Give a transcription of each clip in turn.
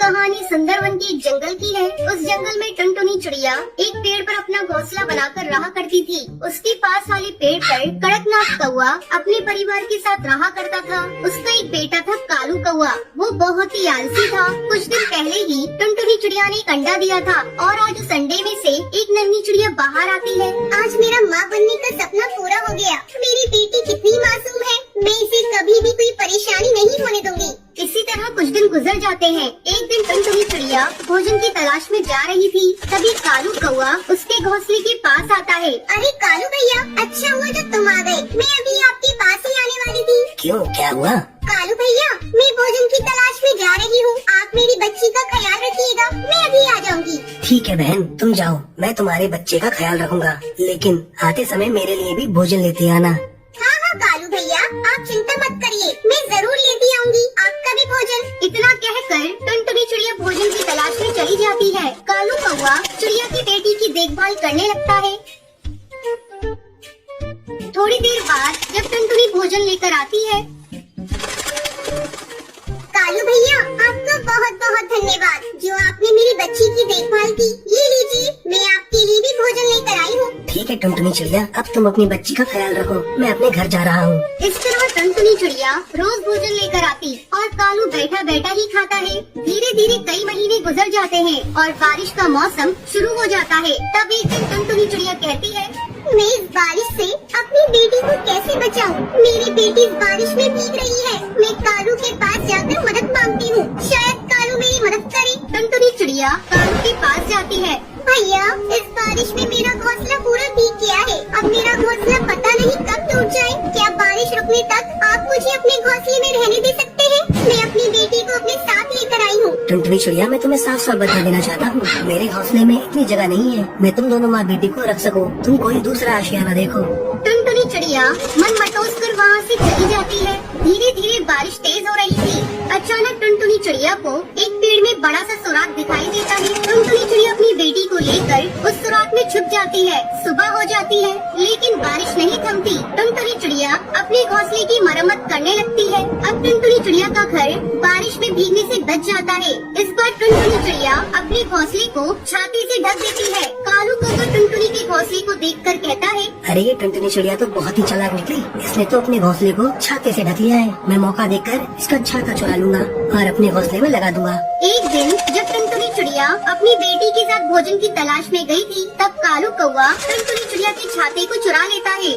कहानी सुंदरवन के एक जंगल की है। उस जंगल में टुनटुनी चिड़िया एक पेड़ पर अपना घोंसला बनाकर रहा करती थी। उसके पास वाले पेड़ पर कड़कनाथ कौआ अपने परिवार के साथ रहा करता था। उसका एक बेटा था कालू कौआ। वो बहुत ही आलसी था। कुछ दिन पहले ही टुनटुनी चिड़िया ने एक अंडा दिया था और आज उस अंडे में से एक नन्ही चिड़िया बाहर आती है। आज मेरा माँ बनने का सपना पूरा हो गया। मेरी बेटी कितनी मासूम है, मैं इसे कभी भी कोई परेशानी नहीं होने दूंगी। इसी तरह कुछ दिन गुजर जाते हैं। एक दिन टुनटुनी चिड़िया भोजन की तलाश में जा रही थी। तभी कालू कौआ उसके घोंसले के पास आता है। अरे कालू भैया, अच्छा हुआ जो तुम आ गए। मैं अभी आपके पास ही आने वाली थी। क्यों, क्या हुआ? कालू भैया, मैं भोजन की तलाश में जा रही हूँ। आप मेरी बच्ची का ख्याल रखिएगा, मैं अभी आ जाऊंगी। ठीक है बहन, तुम जाओ, मैं तुम्हारे बच्चे का ख्याल रखूंगा। लेकिन आते समय मेरे लिए भी भोजन लेते आना। हाँ हाँ कालू भैया, आप चिंता मत करिए, मैं जरूर लेती आऊंगी आपका भी भोजन। इतना कहकर टुनटुनी चिड़िया भोजन की तलाश में चली जाती है। कालू कौआ चिड़िया की बेटी की देखभाल करने लगता है। थोड़ी देर बाद जब टुनटुनी भोजन लेकर आती है। कालू भैया, आपका बहुत बहुत धन्यवाद जो आपने मेरी बच्ची की देखभाल की। ये लीजिए, मैं आपके लिए भी भोजन लेकर आई हूँ। ठीक है टुनटुनी चिड़िया, अब तुम अपनी बच्ची का ख्याल रखो, मैं अपने घर जा रहा हूँ। इस तरह टुनटुनी चिड़िया रोज भोजन लेकर आती और कालू बैठा बैठा ही खाता है। धीरे धीरे कई महीने गुजर जाते हैं और बारिश का मौसम शुरू हो जाता है। तब एक दिन टुनटुनी चिड़िया कहती है, मैं इस बारिश से अपनी बेटी को कैसे बचाऊं? मेरी बेटी इस बारिश में भीग रही है। मैं कालू के पास जाकर मदद मांगती हूँ, शायद कालू मेरी मदद करे। टुनटुनी चिड़िया कालू के पास जाती है। भैया, इस बारिश में मेरा घोंसला पूरा भीग गया है। अब मेरा घोंसला पता नहीं कब टूट जाए। क्या बारिश रुकने तक आप मुझे अपने घोंसले में रहने दे सकते हैं? मैं अपनी बेटी को अपने साथ लेकर आई हूँ। टुनटुनी चिड़िया, मैं तुम्हें साफ साफ बता देना चाहता हूँ, मेरे घोंसले में इतनी जगह नहीं है मैं तुम दोनों माँ बेटी को रख सकूँ। तुम कोई दूसरा आशियाना देखो। टुनटुनी चिड़िया मन मटोस कर वहाँ से चली जाती है। धीरे धीरे बारिश तेज हो रही थी। अचानक टुनटुनी चिड़िया को एक पेड़ में बड़ा सा सुराख दिखाई देता है। टुनटुनी चिड़िया अपनी बेटी को लेकर उस सुराख में छुप जाती है। सुबह हो जाती है लेकिन बारिश नहीं थमती। टुनटुनी चिड़िया अपने घोंसले की मरम्मत करने लगती है। अब टुनटुनी चिड़िया का घर बारिश में भीगने से बच जाता है। इस बार टुनटुनी चिड़िया अपने घोंसले को छाती से ढक देती है। कालू कौआ टुनटुनी के घोंसले को देखकर कहता है, अरे ये टुनटुनी चिड़िया तो बहुत ही चालाक निकली। इसने तो अपने घोंसले को छाते से ढक लिया है। मैं मौका देखकर इसका छाता चुरा लूंगा और अपने घोंसले में लगा दूंगा। एक दिन जब टुनटुनी चिड़िया अपनी बेटी के साथ भोजन की तलाश में गई थी, तब कालू कौआ टुनटुनी चिड़िया के छाते को चुरा लेता है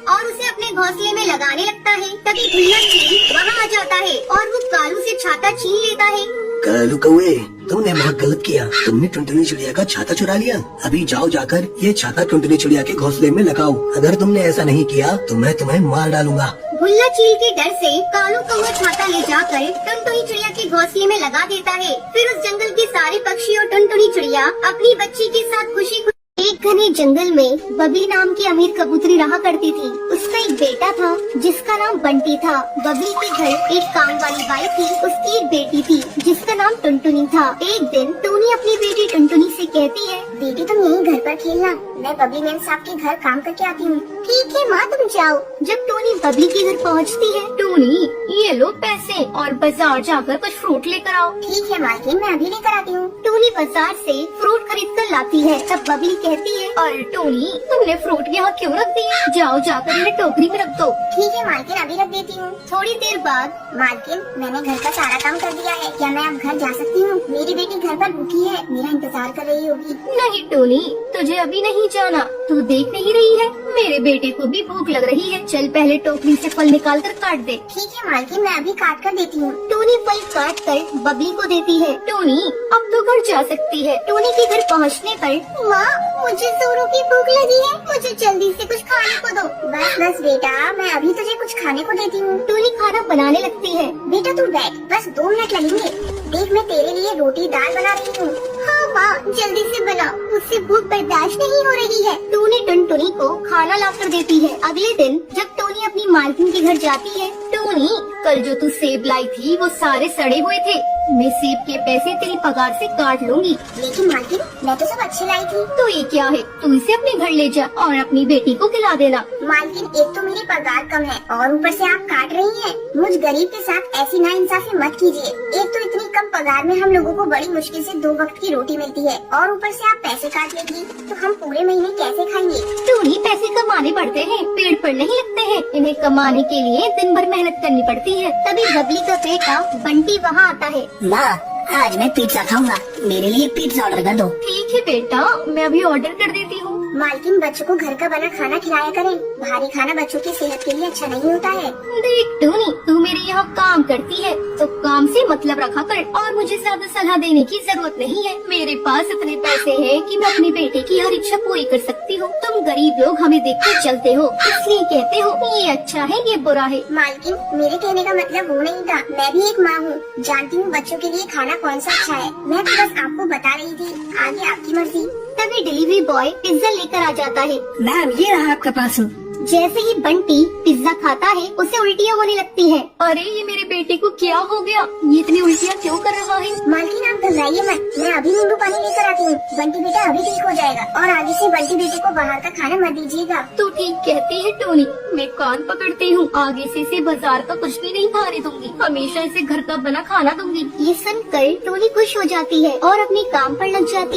और उसे अपने घोंसले में लगाने लगता है। तभी भुल्ला चील वहाँ आ जाता है और वो कालू से छाता छीन लेता है। कालू कौए, तुमने बहुत गलत किया। तुमने टुनटुनी चिड़िया का छाता चुरा लिया। अभी जाओ जाकर ये छाता टुनटुनी चिड़िया के घोंसले में लगाओ। अगर तुमने ऐसा नहीं किया तो मैं तुम्हें मार डालूंगा। भुल्ला चील के डर से कालू कौआ छाता ले जाकर टुनटुनी चिड़िया के घोंसले में लगा देता है। फिर उस जंगल के सारे पक्षी और टुनटुनी चिड़िया अपनी बच्ची के साथ खुशी। एक घने जंगल में बबली नाम की अमीर कबूतरी रहा करती थी। उसका एक बेटा था जिसका नाम बंटी था। बबली के घर एक काम वाली बाई थी। उसकी एक बेटी थी जिसका नाम टुनटुनी था। एक दिन टूनी अपनी बेटी टुनटुनी से कहती है, बेटी तुम यहीं घर पर खेलना, मैं बबली मैम साहब के घर काम करके आती हूँ। ठीक है माँ, तुम जाओ। जब टूनी बबली के घर पहुँचती है, टूनी, ये लो पैसे और बाजार जाकर कुछ फ्रूट लेकर आओ। ठीक है मालकिन, मैं अभी लेकर आती हूँ। टूनी बाजार से फ्रूट खरीद कर लाती है। तब बबली कहती है, और टोनी, तुमने फ्रूट यहाँ क्यों रख दिए? जाओ जाकर इन्हें टोकरी में रख दो। ठीक है मालकिन, अभी रख देती हूँ। थोड़ी देर बाद, मालकिन मैंने घर का सारा काम कर दिया है, क्या मैं अब घर जा सकती हूँ? मेरी बेटी घर पर भूखी है, मेरा इंतजार कर रही होगी। नहीं टोनी, तुझे अभी नहीं जाना। तू देख नहीं रही है, मेरे बेटे को भी भूख लग रही है। चल पहले टोकरी से फल निकाल कर काट दे। ठीक है मालकिन, मैं अभी काट कर देती हूँ। टोनी फल काट कर बबली को देती है। टोनी, अब तो घर जा सकती है। टोनी के घर पहुँचने पर, माँ मुझे जोरों की भूख लगी है, मुझे जल्दी से कुछ खाने को दो। बस बस बेटा, मैं अभी तुझे कुछ खाने को देती हूँ। टोनी खाना बनाने लगती है। बेटा तू बैठ, बस 2 मिनट लगेंगे। देख मैं तेरे लिए रोटी दाल बना रही हूँ। हाँ माँ, जल्दी से बनाओ, मुझसे भूख बर्दाश्त नहीं हो रही है। टूनी टुनटुनी को खाना लाकर देती है। अगले दिन जब टोनी अपनी मालकिन के घर जाती है, टोनी, कल जो तू सेब लाई थी वो सारे सड़े हुए थे। मैं सेब के पैसे तेरी पगार से काट लूंगी। लेकिन मालकिन मैं तो सब अच्छे लाई थी। तो ये क्या है, तू इसे अपने घर ले जा और अपनी बेटी को खिला देना। मालकिन एक तो मेरी पगार कम है और ऊपर से आप काट रही हैं। मुझ गरीब के साथ ऐसी नाइंसाफी मत कीजिए। एक तो इतनी कम पगार में हम लोगों को बड़ी मुश्किल से 2 वक्त की रोटी मिलती है और ऊपर से आप पैसे काट लेगी तो हम पूरे महीने कैसे खाएंगे। तो नहीं पैसे कमाने पड़ते हैं, पेड़ पर नहीं लगते हैं। इन्हें कमाने के लिए दिन भर मेहनत करनी पड़ती है। तभी बबली का बेटा बंटी वहाँ आता है। माँ आज मैं पिज्जा खाऊंगा, मेरे लिए पिज्जा ऑर्डर कर दो। ठीक है बेटा, मैं अभी ऑर्डर कर देती हूँ। मालकिन बच्चों को घर का बना खाना खिलाया करें। भारी खाना बच्चों की सेहत के लिए अच्छा नहीं होता है। देख टूनी, तू मेरे यहाँ काम करती है तो काम से मतलब रखा कर और मुझे ज्यादा सलाह देने की जरूरत नहीं है। मेरे पास इतने पैसे हैं कि मैं अपनी बेटे की हर इच्छा पूरी कर सकती हूँ। तुम गरीब लोग हमें देख कर चलते हो, इसलिए कहते हो ये अच्छा है ये बुरा है। मालकिन मेरे कहने का मतलब वो नहीं था। मैं भी एक माँ हूँ, जानती हूँ बच्चों के लिए खाना कौन सा अच्छा है। मैं तो बस आपको बता रही थी, आगे आपकी मर्जी। तभी डिलीवरी बॉय पिज्जा लेकर आ जाता है। मैम ये रहा आपका पार्सल। जैसे ही बंटी पिज्जा खाता है उसे उल्टियाँ होने लगती है। अरे ये मेरे बेटे को क्या हो गया, ये इतनी उल्टियाँ क्यों कर रहा है? मालकिन आप घबराइए मत, मैं अभी नींबू पानी लेकर आती हूँ। बंटी बेटा अभी ठीक हो जाएगा और आगे से बंटी बेटे को बाहर का खाना मत दीजिएगा। तू ठीक कहती है टोनी, मैं कान पकड़ती हूँ। आगे से इसे बाजार का कुछ भी नहीं खाने दूंगी, हमेशा इसे घर का बना खाना दूंगी। ये सुनकर टोनी खुश हो जाती है और अपने काम पर लग जाती है।